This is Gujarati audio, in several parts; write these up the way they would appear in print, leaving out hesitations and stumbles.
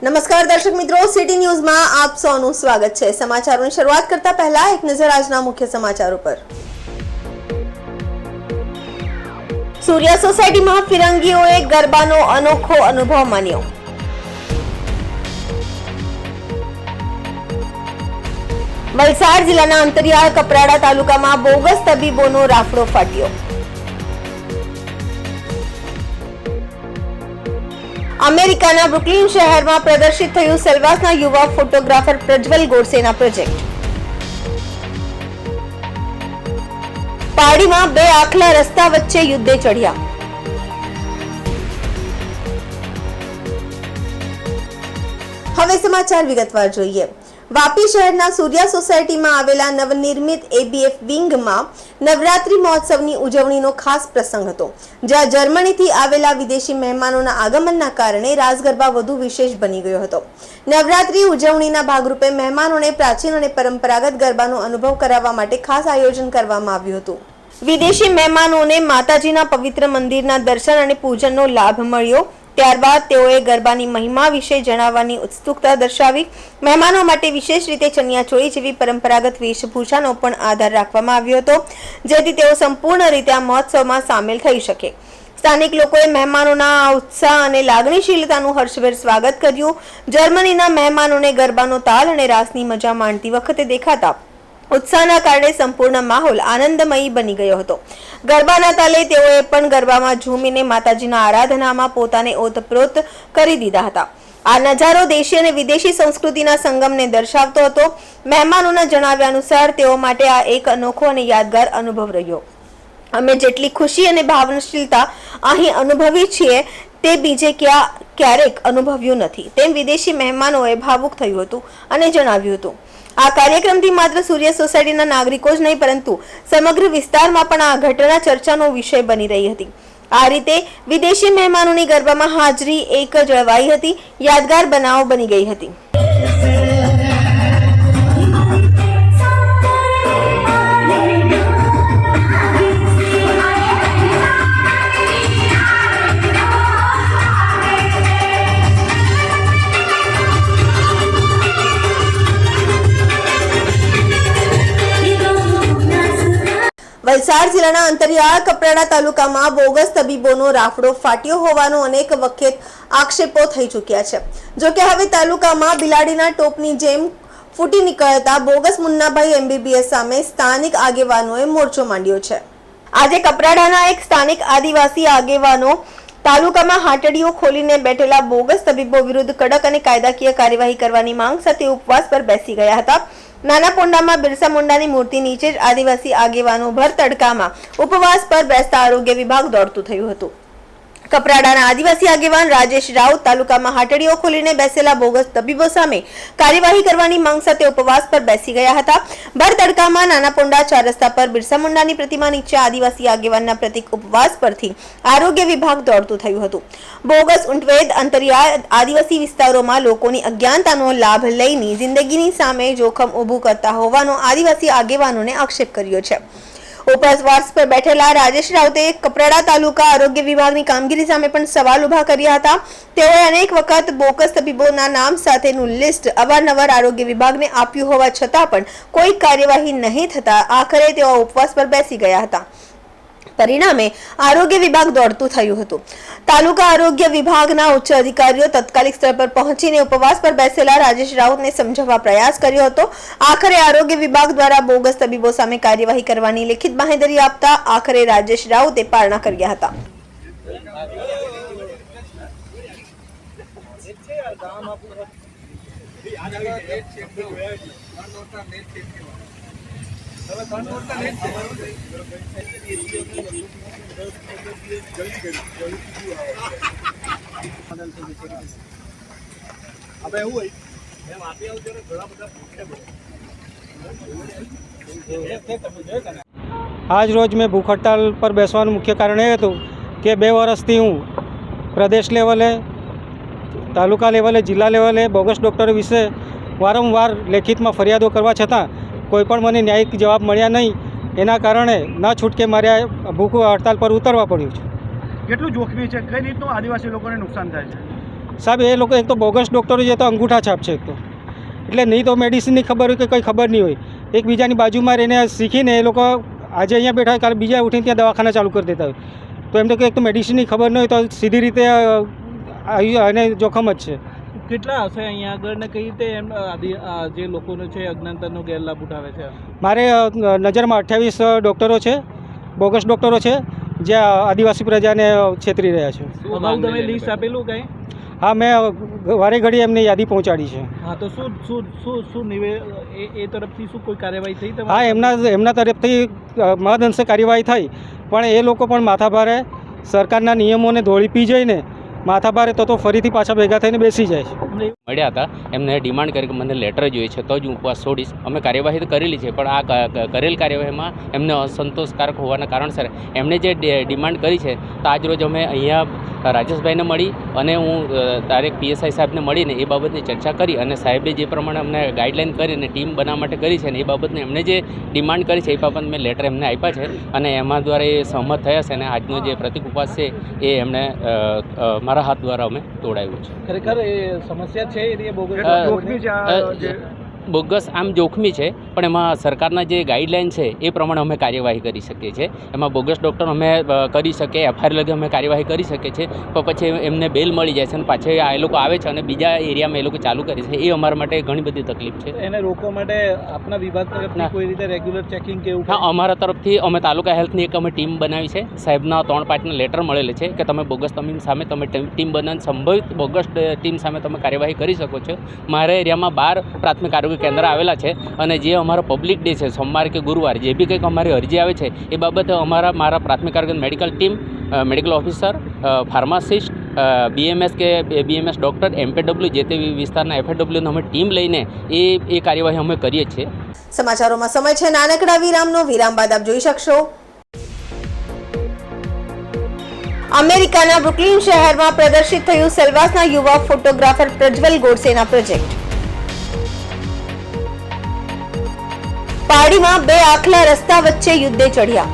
નમસ્કાર દર્શક મિત્રો, સિટી ન્યૂઝમાં આપ સૌનું સ્વાગત છે। સમાચારોની શરૂઆત કરતા પહેલા એક નજર આજના મુખ્ય સમાચારો પર। સૂર્યા સોસાયટીમાં ફિરંગીઓએ ગરબાનો અનોખો અનુભવ માન્યો। વલસાડ જિલ્લાના અંતરિયાળ કપરાડા તાલુકામાં બોગસ તબીબોનો રાફડો ફાટ્યો। અમેરિકાના બ્રુકલિન શહેરમાં પ્રદર્શિત થયું સેલ્વાસના યુવા ફોટોગ્રાફર પ્રજ્વલ ગોડસેના પ્રોજેક્ટ। પાડીમાં બે આખલા રસ્તા વચ્ચે યુદ્ધે ચડ્યા। હવે સમાચાર વિગતવાર જોઈએ। વાપી શહેરના સૂર્યા સોસાયટીમાં આવેલા નવનિર્મિત એબીએફ વિંગમાં નવરાત્રી મહોત્સવની ઉજવણીનો ખાસ પ્રસંગ હતો, જ્યાં જર્મનીથી આવેલા વિદેશી મહેમાનોના આગમનના કારણે રાસ ગરબા વધુ વિશેષ બની ગયો હતો। નવરાત્રી ઉજવણીના ભાગરૂપે મહેમાનોને પ્રાચીન અને પરંપરાગત ગરબાનો અનુભવ કરાવવા માટે ખાસ આયોજન કરવામાં આવ્યું હતું। વિદેશી મહેમાનોને માતાજીના પવિત્ર મંદિરના દર્શન અને પૂજનનો લાભ મળ્યો। ત્યારબાદ તેઓએ ગરબાની મહિમા વિશે જણાવવાની ઉત્સુકતા દર્શાવી। મહેમાનો માટે વિશેષ રીતે ચણિયાચોળી જેવી પરંપરાગત વેશભૂષાનો પણ આધાર રાખવામાં આવ્યો હતો, જેથી તેઓ સંપૂર્ણ રીતે આ મહોત્સવમાં સામેલ થઈ શકે। સ્થાનિક લોકોએ મહેમાનોના આ ઉત્સાહ અને લાગણીશીલતાનું હર્ષભેર સ્વાગત કર્યું। જર્મનીના મહેમાનોને ગરબાનો તાલ અને રાસની મજા માણતી વખતે દેખાતા ઉત્સાહના કારણે સંપૂર્ણ માહોલ આનંદમયી બની ગયો હતો। ગરબાના તાલે તેઓએ પણ ગરબામાં ઝૂમીને માતાજીના આરાધનામાં પોતાને ઓતપ્રોત કરી દીધા હતા। આ નજારો દેશી અને વિદેશી સંસ્કૃતિના સંગમને દર્શાવતો હતો। મહેમાનોના જણાવ્યા અનુસાર તેઓ માટે આ એક અનોખો અને યાદગાર અનુભવ રહ્યો। અમે જેટલી ખુશી અને ભાવનાશીલતા અહીં અનુભવી છીએ તે બીજે ક્યારેક અનુભવ્યું નથી, તેમ વિદેશી મહેમાનોએ ભાવુક થયું હતું અને જણાવ્યું હતું। આ કાર્યક્રમથી માત્ર સૂર્ય સોસાયટીના નાગરિકો જ નહીં, પરંતુ સમગ્ર વિસ્તારમાં પણ આ ઘટના ચર્ચાનો વિષય બની રહી હતી। આ રીતે વિદેશી મહેમાનોની ગરબામાં હાજરી એક જળવાઈ હતી, યાદગાર બનાવ બની ગઈ હતી। વલસાડ જિલ્લાના અંતરિયાળ કપરાડા તાલુકામાં બોગસ તબીબોનો રાફડો ફાટ્યો હોવાનો અનેક વખત આક્ષેપો થઈ ચૂક્યા છે। જોકે હવે તાલુકામાં બિલાડીના ટોપની જેમ ફૂટી નીકળતા બોગસ મુન્નાભાઈ એમબીબીએસ સામે સ્થાનિક આગેવાનોએ મોરચો માંડ્યો છે। આજે કપરાડાના એક સ્થાનિક આદિવાસી આગેવાનો તાલુકામાં હાટડીઓ ખોલીને બેઠેલા બોગસ તબીબો વિરુદ્ધ કડક અને કાયદાકીય કાર્યવાહી કરવાની માંગ સાથે ઉપવાસ પર બેસી ગયા હતા। નાના પોંડામાં બિરસા મુંડાની મૂર્તિ નીચે જ આદિવાસી આગેવાનો ભર તડકામાં ઉપવાસ પર બેસતા આરોગ્ય વિભાગ દોડતું થયું હતું। કપરાડાના આદિવાસી આગેવાન રાજેશ રાઉત તાલુકામાં હાટડીઓ ખોલીને બેસેલા બોગસ તબીબો સામે કાર્યવાહી કરવાની માંગ સાથે ઉપવાસ પર બેસી ગયા હતા। ભર તડકામાં નાના પોંડા ચાર રસ્તા પર બિરસા મુંડાની પ્રતિમા નીચે આદિવાસી આગેવાનના પ્રતિક ઉપવાસ પરથી આરોગ્ય વિભાગ દોડતું થયું હતું। બોગસ ઊંટવેદ અંતરિયાળ આદિવાસી વિસ્તારોમાં લોકોની અજ્ઞાનતાનો લાભ લઈને જિંદગીની સામે જોખમ ઊભું કરતા હોવાનો આદિવાસી આગેવાનોને આક્ષેપ કર્યો છે। ઉપવાસ પર બેઠેલા રાજેશ રાઉતે કપરાડા તાલુકા આરોગ્ય વિભાગની કામગીરી સામે પણ સવાલ ઉભા કર્યા હતા। તેઓએ અનેક વખત બોગસ તબીબોના નામ સાથેનું લિસ્ટ અવારનવાર આરોગ્ય વિભાગને આપ્યું હોવા છતાં પણ કોઈ કાર્યવાહી નહીં થતા આખરે તેઓ ઉપવાસ પર બેસી ગયા હતા। પરિણામે આરોગ્ય વિભાગ દોડતું થયું હતું। તાલુકા આરોગ્ય વિભાગના ઉચ્ચ અધિકારીઓ તાત્કાલિક સ્થળ પર પહોંચીને ઉપવાસ પર બેસેલા રાજેશ રાઉતને સમજાવવા પ્રયાસ કર્યો હતો। આખરે આરોગ્ય વિભાગ દ્વારા બોગસ તબીબો સામે કાર્યવાહી કરવાની લેખિત બાંહેધરી આપતા આખરે રાજેશ રાઉતે પારણા કર્યા હતા। આજ રોજ મેં ભૂખ હડતાલ પર બેસવાનું મુખ્ય કારણ એ હતું કે 2 વર્ષથી હું પ્રદેશ લેવલે, તાલુકા લેવલે, જિલ્લા લેવલે બોગસ ડૉક્ટરો વિશે વારંવાર લેખિતમાં ફરિયાદો કરવા છતાં કોઈ પણ મને ન્યાયિક જવાબ મળ્યા નહીં। એના કારણે ન છૂટકે મારે ભૂખ હડતાલ પર ઉતરવા પડ્યું છે। કેટલું જોખમી છે, કઈ રીતનું આદિવાસી લોકોને નુકસાન થાય છે? સાહેબ એ લોકો એક તો બોગસ ડૉક્ટરો છે તો અંગૂઠા છાપ છે એક તો, એટલે નહીં તો મેડિસિનની ખબર હોય કે કંઈ ખબર નહીં હોય, એકબીજાની બાજુમાં રહીને શીખીને એ લોકો આજે અહીંયા બેઠા હોય કાલે બીજા ઉઠીને ત્યાં દવાખાના ચાલુ કરી દેતા હોય, તો એમ તો એક તો મેડિસિનની ખબર ન હોય તો સીધી રીતે અને જોખમ જ છે. કેટલા હશે અહીંયા આગળ ને કઈ રીતે એમ જે લોકોનો છે અજ્ઞાનતાનો ગેરલાભ ઉઠાવે છે? મારે નજરમાં 28 ડૉક્ટરો છે, બોગસ ડૉક્ટરો છે, જે આદિવાસી પ્રજાને છેતરી રહ્યા છે. અગાઉ તમે લિસ્ટ આપેલું કંઈ? હા, મેં વારે ઘડી એમને યાદી પહોંચાડી છે. હા, તો શું એ તરફથી શું કોઈ કાર્યવાહી થઈ? હા, એમના તરફથી મહદઅંશે કાર્યવાહી થઈ, પણ એ લોકો પણ માથાભારે સરકારના નિયમોને ધોળી પી જઈને માથાભારે તો ફરીથી પાછા ભેગા થઈને બેસી જાય છે. મળ્યા હતા, એમને ડિમાન્ડ કરી કે મને લેટર જોઈએ છે તો જ હું ઉપવાસ છોડીશ. અમે કાર્યવાહી તો કરેલી છે, પણ આ કરેલ કાર્યવાહીમાં એમને અસંતોષકારક હોવાના કારણસર એમણે જે ડિમાન્ડ કરી છે તો આજ રોજ અમે અહીંયા રાજેશભાઈને મળી અને હું ડાયરેક્ટ PSI સાહેબને મળીને એ બાબતની ચર્ચા કરી અને સાહેબે જે પ્રમાણે અમને ગાઈડલાઈન કરીને ટીમ બનાવવા માટે કરી છે ને એ બાબતને એમણે જે ડિમાન્ડ કરી છે એ બાબત મેં લેટર એમને આપ્યા છે અને એમાં દ્વારા એ સહમત થયા છે અને આજનો જે પ્રતિક ઉપવાસ છે એ એમણે મારા હાથ દ્વારા અમે તોડાવ્યું છે. ખરેખર એ સમસ્યા છે એ બોગસ બોગસ આમ જોખમી છે, પણ એમાં સરકારના જે ગાઈડલાઈન છે એ પ્રમાણે અમે કાર્યવાહી કરી શકીએ છીએ. એમાં બોગસ ડૉક્ટર અમે કરી શકીએ, FIR લગે અમે કાર્યવાહી કરી શકીએ છીએ, પણ પછી એમને બેલ મળી જાય છે અને પાછળ એ લોકો આવે છે અને બીજા એરિયામાં એ લોકો ચાલુ કરે છે. એ અમારા માટે ઘણી બધી તકલીફ છે. એને રોકવા માટે આપના વિભાગ તરફથી કોઈ રીતે રેગ્યુલર ચેકિંગ કે એવું? હા, અમારા તરફથી અમે તાલુકા હેલ્થની એક અમે ટીમ બનાવી છે. સાહેબના 3 પાર્ટના લેટર મળેલ છે કે તમે બોગસ તમીમ સામે તમે ટીમ બનાવીને સંભવિત બોગસ ટીમ સામે તમે કાર્યવાહી કરી શકો છો. મારા એરિયામાં 12 પ્રાથમિક આરોગ્ય કેન્દ્ર આવેલા છે અને જે અમારો પબ્લિક ડે છે સોમવારે કે ગુરુવારે જે બી કંઈક અમારી અરજી આવે છે એ બાબતે મારા પ્રાથમિક આરોગ્ય medical team, medical officer, pharmacist, BMS કે BMS ડૉક્ટર, MPW જે તે વિસ્તારના FAW અમે ટીમ લઈને એ કાર્યવાહી અમે કરીએ છીએ. સમાચારોમાં સમય છે નાનકડા વિરામનો. વિરામ બાદ આપ જોઈ શકશો અમેરિકાના બ્રુકલિન શહેરમાં પ્રદર્શિત થયું સેલવાસના યુવા ફોટોગ્રાફર પ્રજ્વલ ગોડસેના પ્રોજેક્ટ. પાડીમાં 2 આખલા રસ્તા વચ્ચે યુદ્ધે ચઢ્યા.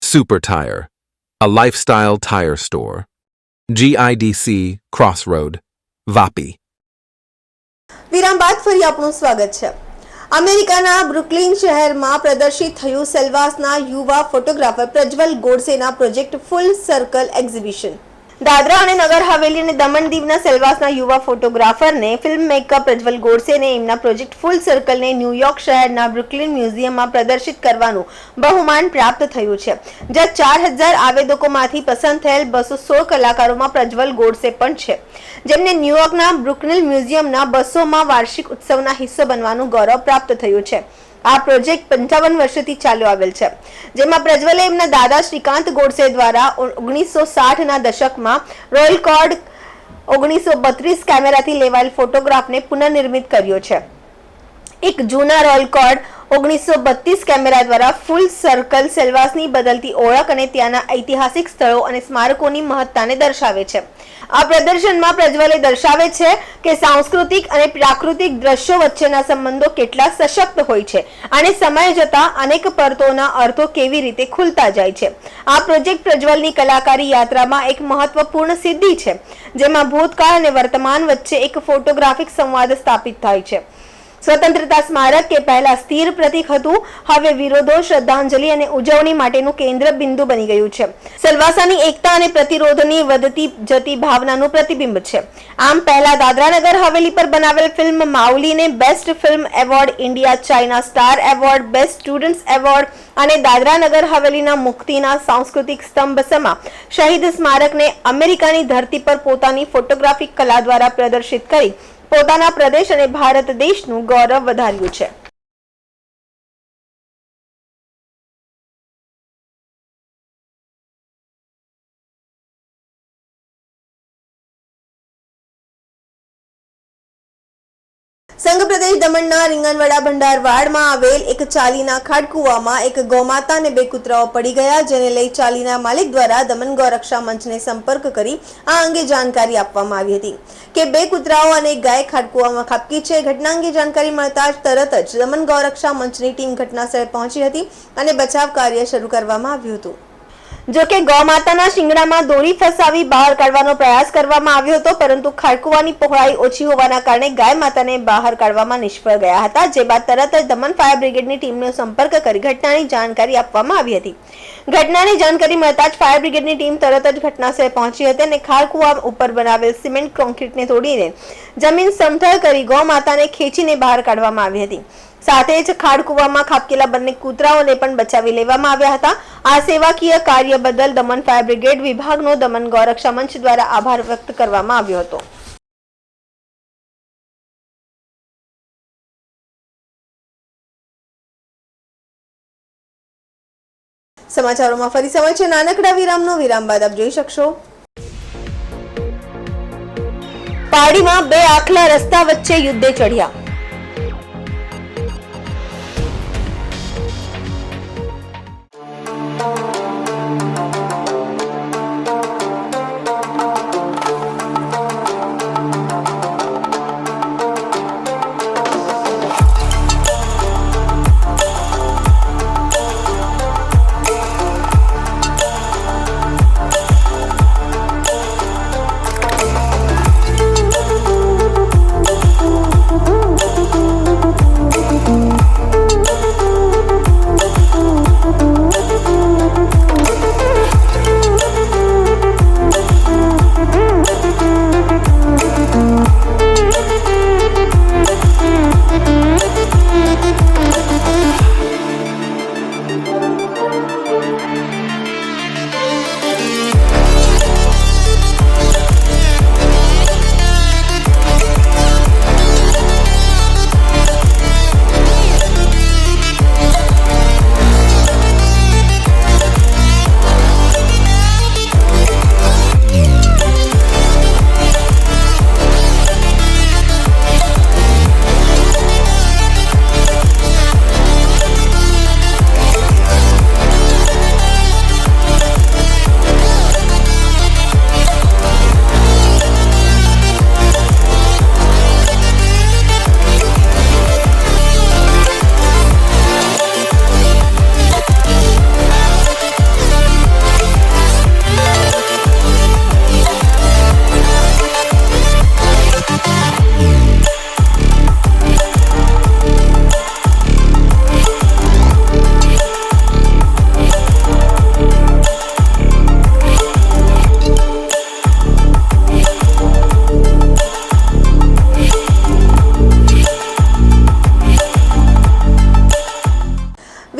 Super Tire, a lifestyle tire store. GIDC Crossroad, Vapi. વિરામ બાદ ફરી આપનું સ્વાગત છે. અમેરિકાના બ્રુકલિન શહેરમાં પ્રદર્શિત થયું સેલવાસના યુવા ફોટોગ્રાફર પ્રજ્વલ ગોડસેના પ્રોજેક્ટ ફૂલ સર્કલ એક્ઝિબિશન. દાદરા અને નગર હવેલી અને દમણ દીવના સેલવાસના યુવા ફોટોગ્રાફરને ફિલ્મ મેકર પ્રજ્વલ ગોડસેને એમના પ્રોજેક્ટ ફૂલ સર્કલને ન્યુયોર્ક શહેરના બ્રુકલિન મ્યુઝિયમમાં પ્રદર્શિત કરવાનું બહુમાન પ્રાપ્ત થયું છે, જ્યાં 4000 આવેદકોમાંથી પસંદ થયેલ 216 કલાકારોમાં પ્રજ્વલ ગોડસે પણ છે, જેમને ન્યુયોર્કના બ્રુકલિન મ્યુઝિયમના 200મા વાર્ષિક ઉત્સવના હિસ્સો બનવાનું ગૌરવ પ્રાપ્ત થયું છે. આ પ્રોજેક્ટ 55 વર્ષથી ચાલ્યો આવેલ છે, જેમાં પ્રજ્વલે એમના દાદા શ્રીકાંત ગોડસે દ્વારા 1960ના દશકમાં રોયલ કોડ 1932 કેમેરાથી લેવાયેલ ફોટોગ્રાફને પુનર્નિર્મિત કર્યો છે. એક જૂના રોયલ કોડ 1932 કેમેરા દ્વારા ફૂલ સર્કલ સેલવાસની બદલતી ઓળખ અને ત્યાંના ઐતિહાસિક સ્થળો અને સ્મારકોની મહત્તાને દર્શાવે છે. આ પ્રદર્શનમાં પ્રજ્વલે દર્શાવે છે કે સાંસ્કૃતિક અને પ્રાકૃતિક દ્રશ્યો વચ્ચેના સંબંધો કેટલા સશક્ત હોય છે અને સમય જતાં અનેક પરતોના અર્થો કેવી રીતે ખુલતા જાય છે. આ પ્રોજેક્ટ પ્રજ્વલની કલાકારી યાત્રામાં એક મહત્વપૂર્ણ સિદ્ધિ છે, જેમાં ભૂતકાળ અને વર્તમાન વચ્ચે એક ફોટોગ્રાફિક સંવાદ સ્થાપિત થાય છે. સ્વતંત્રતા સ્મારક કે પહેલા સ્થિર પ્રતીક હતું, હવે વિરોધો, શ્રદ્ધાંજલિ અને ઉજવણી માટેનું કેન્દ્ર બિંદુ બની ગયું છે. સેલવાસાની એકતા અને પ્રતિરોધની વધતી જતી ભાવનાનું પ્રતિબિંબ છે. આમ પહેલા દાદરાનગર હવેલી પર બનાવેલ ફિલ્મ માઉલીને best film award, India China star award, best students award અને દાદરાનગર હવેલીના મુક્તિના સાંસ્કૃતિક સ્તંભ સમા શહીદ સ્મારકને અમેરિકાની ધરતી પર પોતાની ફોટોગ્રાફિક કલા દ્વારા પ્રદર્શિત કરી પોતાના પ્રદેશ અને ભારત દેશનું ગૌરવ વધાર્યું છે. સંઘ પ્રદેશ દમણના રીંગણવાડા ભંડારવાડમાં આવેલ એક ચાલીના ખાડકુવામાં એક ગૌમાતા અને 2 કૂતરાઓ પડી ગયા, જેને લઈ ચાલીના માલિક દ્વારા દમણ ગૌરક્ષા મંચને સંપર્ક કરી આ અંગે જાણકારી આપવામાં આવી હતી કે 2 કૂતરાઓ અને એક ગાય ખાડકુવામાં ખાબકી છે. ઘટના અંગે જાણકારી મળતા જ તરત જ દમણ ગૌરક્ષા મંચની ટીમ ઘટનાસ્થળે પહોંચી હતી અને બચાવ કાર્ય શરૂ કરવામાં આવ્યું હતું. જો કે ગૌમાતાના શિંગડામાં દોરી ફસાવી બહાર કાઢવાનો પ્રયાસ કરવામાં આવ્યો હતો, પરંતુ ખાડકુવાની પહોળાઈ ઓછી હોવાના કારણે ગાય માતાને બહાર કાઢવામાં નિષ્ફળ ગયા હતા. જે બાદ તરત જ દમણ ફાયર બ્રિગેડની ટીમનો સંપર્ક કરી ઘટનાની જાણકારી આપવામાં આવી હતી. ઘટનાની જાણકારી મળતા જ ફાયર બ્રિગેડની ટીમ તરત જ ઘટનાસ્થળે પહોંચી હતી અને ખાડકુવા ઉપર બનાવેલ સિમેન્ટ કોન્ક્રીટને તોડીને જમીન સમથળ કરી ગૌમાતાને ખેંચીને બહાર કાઢવામાં આવી હતી. સાથે જ ખાડકુવામાં ખાબકેલા બંને કૂતરાઓને પણ બચાવી લેવામાં આવ્યા હતા. આ સેવાકીય કાર્ય બદલ દમણ ફાયર બ્રિગેડ વિભાગનો દમણ ગૌરક્ષા મંચ દ્વારા આભાર વ્યક્ત કરવામાં આવ્યો હતો. સમાચારોમાં ફરી સમય છે નાનકડા વિરામનો. વિરામ બાદ આપ જોઈ શકશો. પાડીમાં 2 આખલા રસ્તા વચ્ચે યુદ્ધે ચઢ્યા.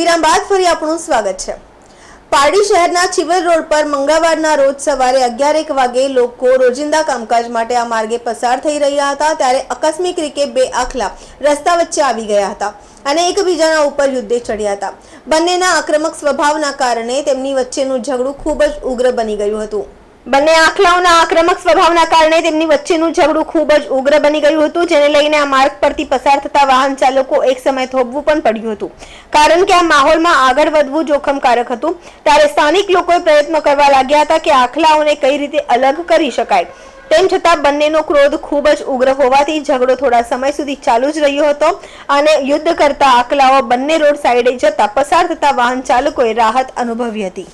વિરામ બાદ ફરી આપનું સ્વાગત છે. પારડી શહેરના ચિવલ રોડ પર મંગળવારના રોજ સવારે 11:01 વાગે લોકો રોજિંદા કામકાજ માટે આ માર્ગે પસાર થઈ રહ્યા હતા, ત્યારે આકસ્મિક રીતે 2 આખલા રસ્તા વચ્ચે આવી ગયા હતા અને એકબીજાના ઉપર યુદ્ધે ચડ્યા હતા. બંનેના આક્રમક સ્વભાવના કારણે તેમની વચ્ચેનું ઝઘડું ખૂબ જ ઉગ્ર બની ગયું હતું. બંને આખલાઓના આક્રમક સ્વભાવના કારણે તેમની વચ્ચેનું ઝઘડું ખૂબ જ ઉગ્ર બની ગયું હતું, જેને લઈને આ માર્ગ પરથી પસાર થતા વાહન ચાલકો એક સમય થોભવું પણ પડ્યું હતું, કારણ કે આ માહોલમાં આગળ વધવું જોખમકારક હતું. ત્યારે સ્થાનિક લોકોએ પ્રયત્નો કરવા લાગ્યા હતા કે આખલાઓને કઈ રીતે અલગ કરી શકાય. તેમ છતાં બંનેનો ક્રોધ ખૂબ જ ઉગ્ર હોવાથી ઝઘડો થોડા સમય સુધી ચાલુ જ રહ્યો હતો અને યુદ્ધ કરતા આખલાઓ બંને રોડ સાઈડે જતા પસાર થતા વાહન ચાલકોએ રાહત અનુભવી હતી.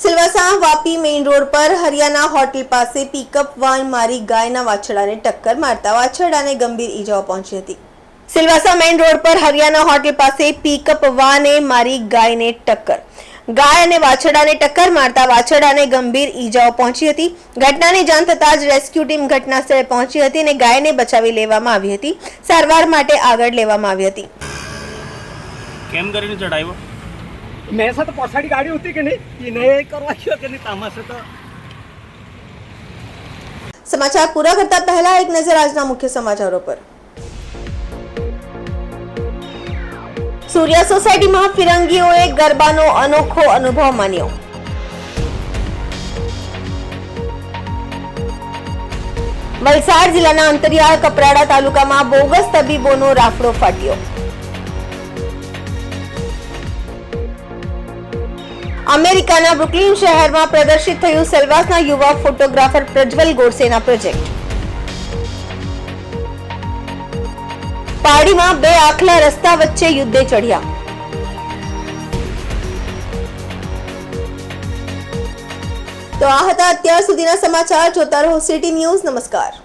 સિલવાસા વાપી મેઇન રોડ પર હરિયાણા હોટેલ પાસે પિકઅપ વાન મારી ગાયના વાછરડાને ટક્કર મારતા વાછરડાને ગંભીર ઈજાઓ પહોંચી હતી. સિલવાસા મેઇન રોડ પર હરિયાણા હોટેલ પાસે પિકઅપ વાને મારી ગાયને ટક્કર. ગાય અને વાછરડાને ટક્કર મારતા વાછરડાને ગંભીર ઈજાઓ પહોંચી હતી. ઘટનાની જાણ થતાં જ રેસ્ક્યુ ટીમ ઘટના સ્થળે પહોંચી હતી અને ગાયને બચાવી લેવામાં આવી હતી. સારવાર માટે આગળ લેવામાં આવી હતી. કેમ કરીને ચડાવ્યો? મેં સાથે પછાડી ગાડી હતી કે નહીં એને કરવા ગયો કે નહીં તામાશે તો. સમાચાર પૂરા કરતા પહેલા એક નજર આજના મુખ્ય સમાચારો પર. સૂર્યા સોસાયટીમાં ફિરંગીઓએ ગરબાનો અનોખો અનુભવ માન્યો. વલસાડ જિલ્લાના અંતરિયાળ કપરાડા તાલુકામાં બોગસ તબીબોનો રાફડો ફાટ્યો. અમેરિકાના બ્રુકલિન શહેરમાં પ્રદર્શિત થયું સેલ્વાસના યુવા ફોટોગ્રાફર પ્રજ્વલ ગોડસેના પ્રોજેક્ટ. પાડીમાં બે આખલા રસ્તા વચ્ચે યુદ્ધે ચઢ્યા. તો આ હતા અત્યાર સુધીના સમાચાર. જોતા રહો સિટી ન્યૂઝ. નમસ્કાર.